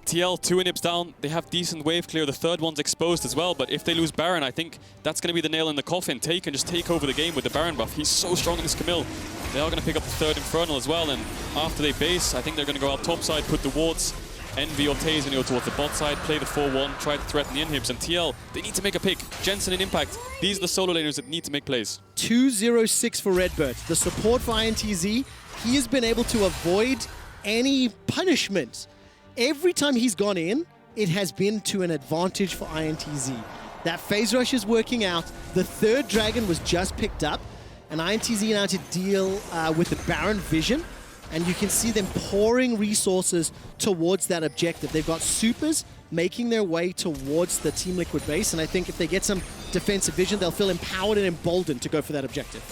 TL, 2 inhibs down. They have decent wave clear. The third one's exposed as well. But if they lose Baron, I think that's going to be the nail in the coffin. Tay can just take over the game with the Baron buff. He's so strong in this Camille. They are going to pick up the third Infernal as well. And after they base, I think they're going to go out top side, put the wards. Envy or Tay is going to go towards the bot side, play the 4-1, try to threaten the inhibs. And TL, they need to make a pick. Jensen and Impact, these are the solo laners that need to make plays. 2-0-6 for RedBert. The support for INTZ, he has been able to avoid any punishment. Every time he's gone in, it has been to an advantage for INTZ. That phase rush is working out. The third dragon was just picked up, and INTZ now to deal with the Baron vision, and you can see them pouring resources towards that objective. They've got supers making their way towards the Team Liquid base, and I think if they get some defensive vision, they'll feel empowered and emboldened to go for that objective.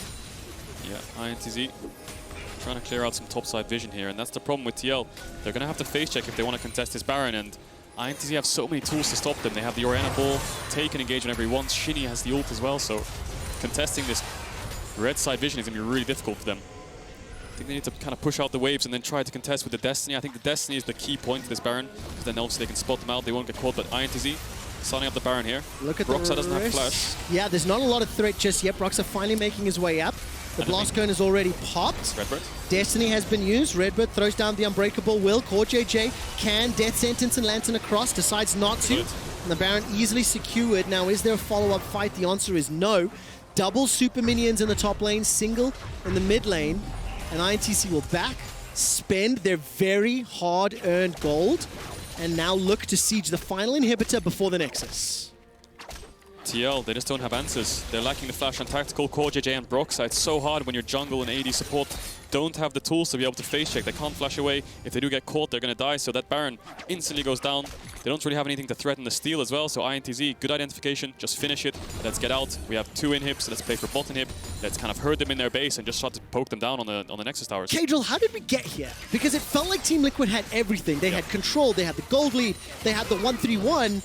Yeah, INTZ trying to clear out some topside vision here, and that's the problem with TL. They're going to have to face check if they want to contest this Baron, and INTZ have so many tools to stop them. They have the Orianna ball, take an engage whenever he wants. Shini has the ult as well, so contesting this red side vision is going to be really difficult for them. I think they need to kind of push out the waves and then try to contest with the Destiny. I think the Destiny is the key point for this Baron, because then obviously they can spot them out, they won't get caught, but INTZ starting up the Baron here. Look at Broxah doesn't have flash. Yeah, there's not a lot of threat just yet. Broxah finally making his way up. The blast cone is already popped. RedBert. Destiny has been used. RedBert throws down the Unbreakable Will. CoreJJ can Death Sentence and Lantern across, decides not to. And the Baron easily secured. Now, is there a follow-up fight? The answer is no. Double super minions in the top lane, single in the mid lane. And INTZ will back, spend their very hard-earned gold, and now look to siege the final inhibitor before the Nexus. TL, they just don't have answers. They're lacking the flash on tactical. CoreJJ and Broxah. It's so hard when your jungle and AD support don't have the tools to be able to face check. They can't flash away. If they do get caught, they're going to die. So that Baron instantly goes down. They don't really have anything to threaten the steal as well. So INTZ, good identification. Just finish it. Let's get out. We have 2 inhibs. So let's play for bot inhib. Let's kind of hurt them in their base and just try to poke them down on the Nexus towers. Kadrill, how did we get here? Because it felt like Team Liquid had everything. They had control. They had the gold lead. They had the 1-3-1.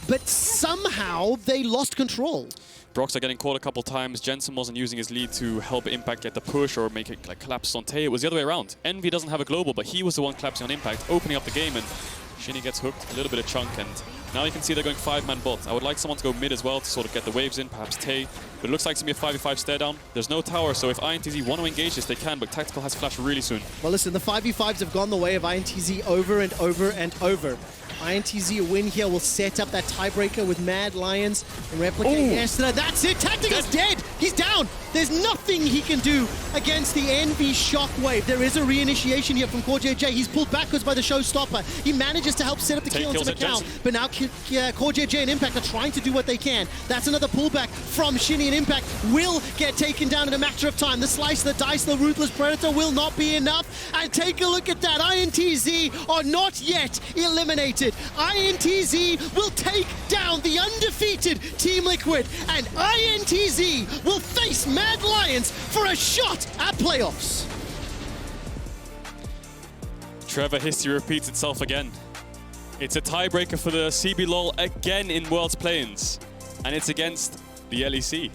But somehow they lost control. Broxah getting caught a couple times. Jensen wasn't using his lead to help Impact get the push or make it like collapse on Tay. It was the other way around. Envy doesn't have a global, but he was the one collapsing on Impact, opening up the game, and Shini gets hooked, a little bit of chunk, and now you can see they're going 5-man bot. I would like someone to go mid as well to sort of get the waves in, perhaps Tay. But it looks like it's going to be a 5v5 stare down. There's no tower, so if INTZ want to engage this, they can, but Tactical has flash really soon. Well, listen, the 5v5s have gone the way of INTZ over and over and over. INTZ a win here will set up that tiebreaker with Mad Lions and replicate Ashe. That's it. Tactical's dead. He's down. There's nothing he can do against the Envy Shockwave. There is a reinitiation here from CoreJJ. He's pulled backwards by the showstopper. He manages to help set up the kill onto the count. But now CoreJJ and Impact are trying to do what they can. That's another pullback from Shini, and Impact will get taken down in a matter of time. The slice, the dice, the Ruthless Predator will not be enough. And take a look at that. INTZ are not yet eliminated. INTZ will take down the undefeated Team Liquid, and INTZ will face Mad Lions for a shot at playoffs. Trevor, history repeats itself again. It's a tiebreaker for the CB LoL again in World's Play-ins, and it's against the LEC.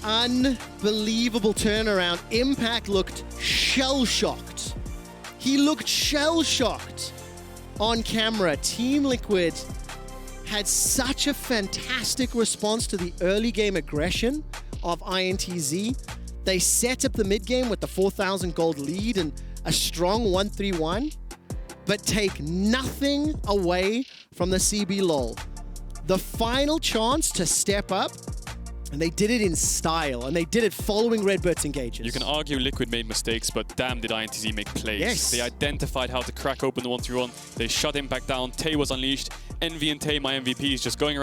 Unbelievable turnaround. Impact looked shell-shocked. He looked shell-shocked on camera. Team Liquid had such a fantastic response to the early game aggression of INTZ. They set up the mid game with the 4,000 gold lead and a strong 1-3-1, but take nothing away from the CB LoL. The final chance to step up And they did it in style, and they did it following RedBert's engages. You can argue Liquid made mistakes, but damn did INTZ make plays. Yes. They identified how to crack open the 1-3-1. They shut him back down. Tay was unleashed. Envy and Tay, my MVPs, just going around